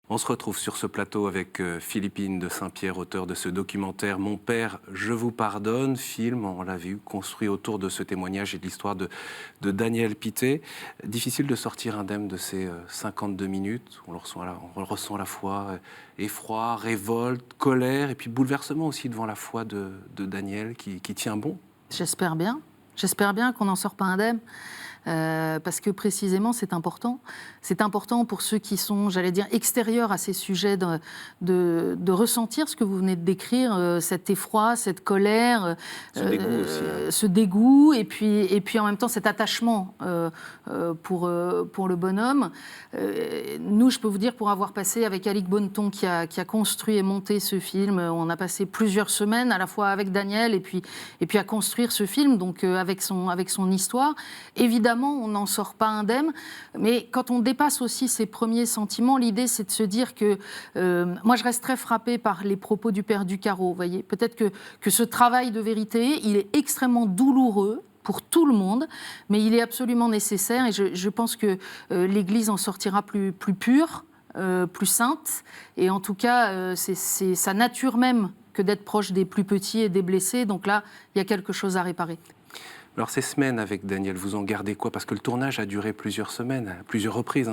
On se retrouve sur ce plateau avec Philippine de Saint-Pierre, auteur de ce documentaire « Mon père, je vous pardonne », film, on l'a vu, construit autour de ce témoignage et de l'histoire de Daniel Pittet. Difficile de sortir indemne de ces 52 minutes. On le ressent à la fois effroi, révolte, colère et puis bouleversement aussi devant la foi de Daniel qui tient bon. J'espère bien. J'espère bien qu'on n'en sort pas indemne. Parce que précisément, c'est important. C'est important pour ceux qui sont, j'allais dire, extérieurs à ces sujets, de ressentir ce que vous venez de décrire, cet effroi, cette colère, ce dégoût, et puis en même temps cet attachement pour le bonhomme. Nous, je peux vous dire, pour avoir passé avec Alec Bonneton, qui a construit et monté ce film, on a passé plusieurs semaines, à la fois avec Daniel, et puis à construire ce film, donc avec son histoire. Évidemment, on n'en sort pas indemne, mais quand on dépasse aussi ces premiers sentiments, l'idée c'est de se dire que moi je reste très frappée par les propos du père Ducaro. Vous voyez, peut-être que ce travail de vérité, il est extrêmement douloureux pour tout le monde, mais il est absolument nécessaire, et je pense que l'Église en sortira plus pure, plus sainte, et en tout cas c'est sa nature même que d'être proche des plus petits et des blessés, donc là il y a quelque chose à réparer. Alors ces semaines avec Daniel, vous en gardez quoi? Parce que le tournage a duré plusieurs semaines, à plusieurs reprises.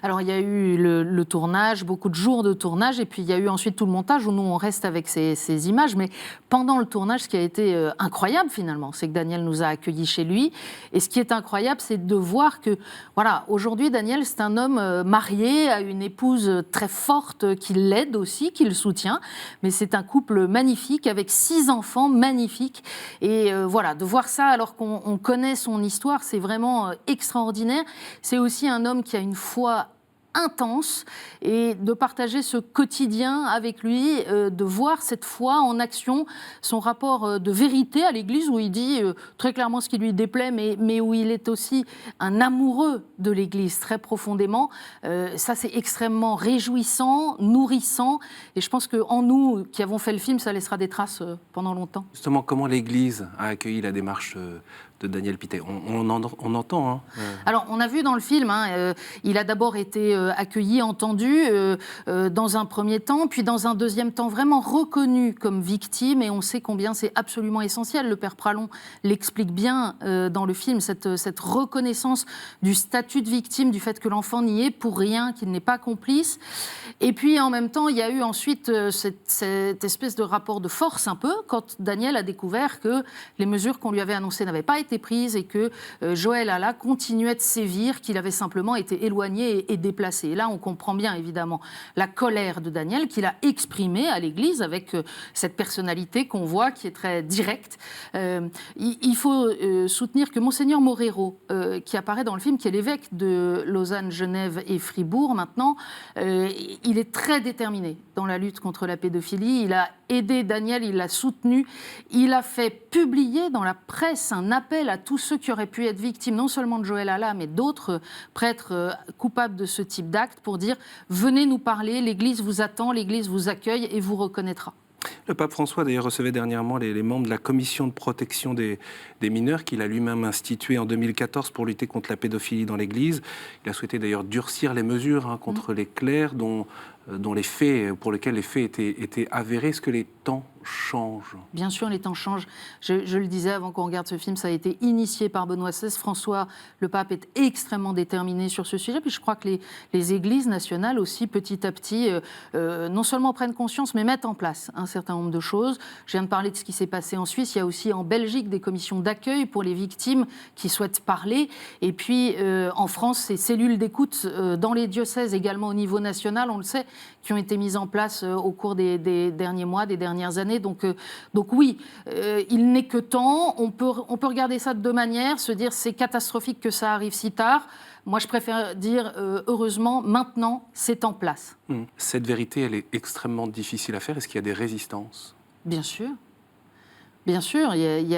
Alors il y a eu le tournage, beaucoup de jours de tournage, et puis il y a eu ensuite tout le montage où nous on reste avec ces images. Mais pendant le tournage, ce qui a été incroyable finalement, c'est que Daniel nous a accueillis chez lui. Et ce qui est incroyable, c'est de voir que, voilà, aujourd'hui Daniel c'est un homme marié à une épouse très forte qui l'aide aussi, qui le soutient. Mais c'est un couple magnifique avec 6 enfants magnifiques. Et voilà, de voir ça alors qu'on connaît son histoire, c'est vraiment extraordinaire. C'est aussi un homme qui a une foi intense, et de partager ce quotidien avec lui, de voir cette foi en action, son rapport de vérité à l'Église, où il dit très clairement ce qui lui déplaît, mais où il est aussi un amoureux de l'Église très profondément. Ça, c'est extrêmement réjouissant, nourrissant, et je pense qu'en nous qui avons fait le film, ça laissera des traces pendant longtemps. Justement, comment l'Église a accueilli la démarche de Daniel Pittet? On entend. Alors, on a vu dans le film, il a d'abord été accueilli, entendu dans un premier temps, puis dans un deuxième temps vraiment reconnu comme victime, et on sait combien c'est absolument essentiel. Le père Pralon l'explique bien dans le film, cette reconnaissance du statut de victime, du fait que l'enfant n'y est pour rien, qu'il n'est pas complice. Et puis en même temps, il y a eu ensuite cette espèce de rapport de force un peu, quand Daniel a découvert que les mesures qu'on lui avait annoncées n'avaient pas été prises, et que Joël Alla continuait de sévir, qu'il avait simplement été éloigné et déplacé. Et là, on comprend bien évidemment la colère de Daniel, qu'il a exprimée à l'Église avec cette personnalité qu'on voit, qui est très directe. Il faut soutenir que Monseigneur Morero, qui apparaît dans le film, qui est l'évêque de Lausanne, Genève et Fribourg maintenant, il est très déterminé dans la lutte contre la pédophilie. Il a aidé Daniel, il l'a soutenu. Il a fait publier dans la presse un appel à tous ceux qui auraient pu être victimes, non seulement de Joël Alla, mais d'autres prêtres coupables de ce type d'acte, pour dire « Venez nous parler, l'Église vous attend, l'Église vous accueille et vous reconnaîtra ». Le pape François, d'ailleurs, recevait dernièrement les membres de la commission de protection des mineurs qu'il a lui-même instituée en 2014 pour lutter contre la pédophilie dans l'Église. Il a souhaité d'ailleurs durcir les mesures contre les clercs pour lesquels les faits étaient avérés. Est-ce que les temps changent? Bien sûr, les temps changent. Je le disais avant qu'on regarde ce film, ça a été initié par Benoît XVI. François, le pape, est extrêmement déterminé sur ce sujet. Puis je crois que les églises nationales aussi, petit à petit, non seulement prennent conscience, mais mettent en place un certain nombre de choses. Je viens de parler de ce qui s'est passé en Suisse. Il y a aussi en Belgique des commissions d'accueil pour les victimes qui souhaitent parler. Et puis en France, ces cellules d'écoute dans les diocèses, également au niveau national, on le sait, qui ont été mises en place au cours des derniers mois, des dernières années. Donc oui, il n'est que temps. On peut regarder ça de 2 manières, se dire c'est catastrophique que ça arrive si tard. Moi, je préfère dire heureusement, maintenant, c'est en place. Cette vérité, elle est extrêmement difficile à faire. Est-ce qu'il y a des résistances? Bien sûr. Bien sûr, il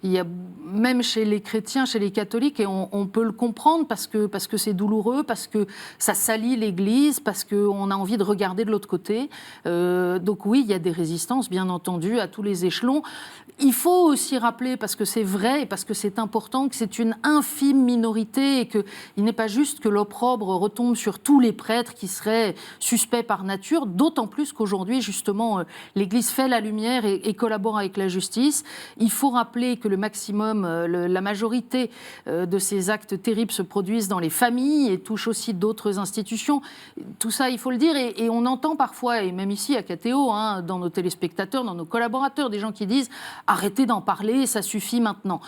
y a même chez les chrétiens, chez les catholiques, et on peut le comprendre parce que c'est douloureux, parce que ça salit l'Église, parce qu'on a envie de regarder de l'autre côté. Donc oui, il y a des résistances, bien entendu, à tous les échelons. Il faut aussi rappeler, parce que c'est vrai et parce que c'est important, que c'est une infime minorité et qu'il n'est pas juste que l'opprobre retombe sur tous les prêtres qui seraient suspects par nature, d'autant plus qu'aujourd'hui, justement, l'Église fait la lumière et collabore avec la justice. Il faut rappeler que le maximum, la majorité de ces actes terribles se produisent dans les familles et touchent aussi d'autres institutions. Tout ça, il faut le dire, et on entend parfois, et même ici à KTO, hein, dans nos téléspectateurs, dans nos collaborateurs, des gens qui disent « arrêtez d'en parler, ça suffit maintenant ».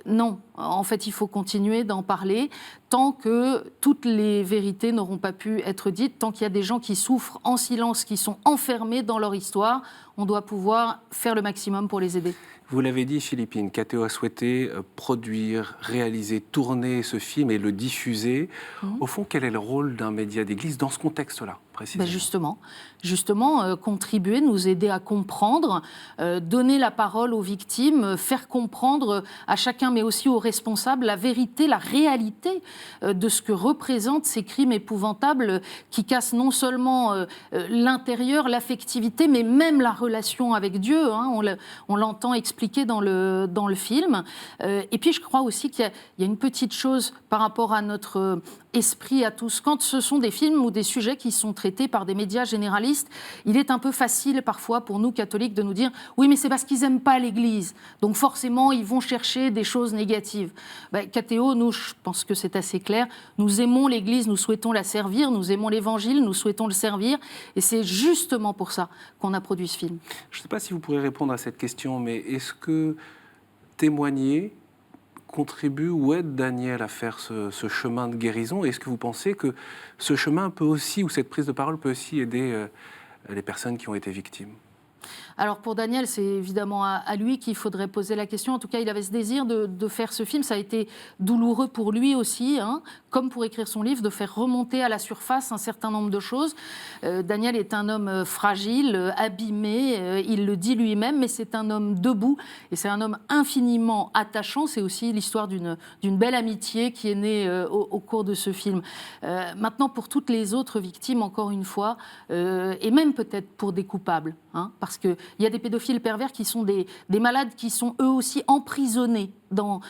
Non, en fait, il faut continuer d'en parler tant que toutes les vérités n'auront pas pu être dites, tant qu'il y a des gens qui souffrent en silence, qui sont enfermés dans leur histoire, on doit pouvoir faire le maximum pour les aider. Vous l'avez dit, Philippine, KTO a souhaité produire, réaliser, tourner ce film et le diffuser. Au fond, quel est le rôle d'un média d'église dans ce contexte-là, précisément ? Justement, contribuer, nous aider à comprendre, donner la parole aux victimes, faire comprendre à chacun, mais aussi aux responsables, la vérité, la réalité de ce que représentent ces crimes épouvantables qui cassent non seulement l'intérieur, l'affectivité, mais même la relation avec Dieu. Hein, on l'entend expliqué dans le film. Et puis, je crois aussi qu'il y a une petite chose par rapport à notre esprit à tous. Quand ce sont des films ou des sujets qui sont traités par des médias généralistes, il est un peu facile parfois pour nous, catholiques, de nous dire « oui, mais c'est parce qu'ils n'aiment pas l'Église. Donc forcément, ils vont chercher des choses négatives. » KTO, nous, je pense que c'est assez clair. Nous aimons l'Église, nous souhaitons la servir. Nous aimons l'Évangile, nous souhaitons le servir. Et c'est justement pour ça qu'on a produit ce film. Je ne sais pas si vous pourrez répondre à cette question, mais est-ce que témoigner contribue ou aide Daniel à faire ce chemin de guérison? Est-ce que vous pensez que ce chemin peut aussi, ou cette prise de parole peut aussi aider les personnes qui ont été victimes? Alors pour Daniel, c'est évidemment à lui qu'il faudrait poser la question. En tout cas, il avait ce désir de faire ce film. Ça a été douloureux pour lui aussi, hein, comme pour écrire son livre, de faire remonter à la surface un certain nombre de choses. Daniel est un homme fragile, abîmé, il le dit lui-même, mais c'est un homme debout et c'est un homme infiniment attachant. C'est aussi l'histoire d'une belle amitié qui est née au cours de ce film. Maintenant, pour toutes les autres victimes, encore une fois, et même peut-être pour des coupables, hein, parce qu'il y a des pédophiles pervers qui sont des malades qui sont eux aussi emprisonnés dans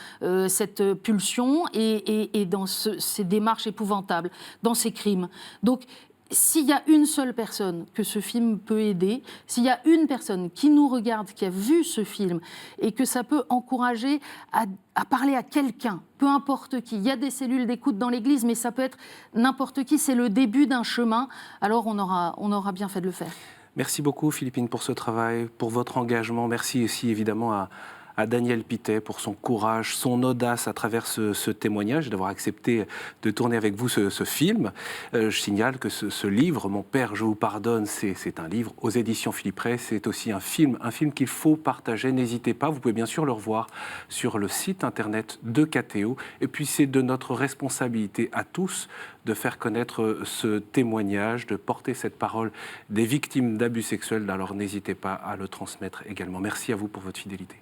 cette pulsion et dans ces démarches épouvantables, dans ces crimes. Donc, s'il y a une seule personne que ce film peut aider, s'il y a une personne qui nous regarde, qui a vu ce film, et que ça peut encourager à parler à quelqu'un, peu importe qui. Il y a des cellules d'écoute dans l'Église, mais ça peut être n'importe qui, c'est le début d'un chemin, alors on aura bien fait de le faire. Merci beaucoup, Philippine, pour ce travail, pour votre engagement. Merci aussi, évidemment, à Daniel Pittet pour son courage, son audace à travers ce témoignage, d'avoir accepté de tourner avec vous ce film. Je signale que ce livre, Mon Père, je vous pardonne, c'est un livre aux éditions Philippe Ray. C'est aussi un film qu'il faut partager. N'hésitez pas, vous pouvez bien sûr le revoir sur le site internet de KTO. Et puis c'est de notre responsabilité à tous de faire connaître ce témoignage, de porter cette parole des victimes d'abus sexuels. Alors n'hésitez pas à le transmettre également. Merci à vous pour votre fidélité.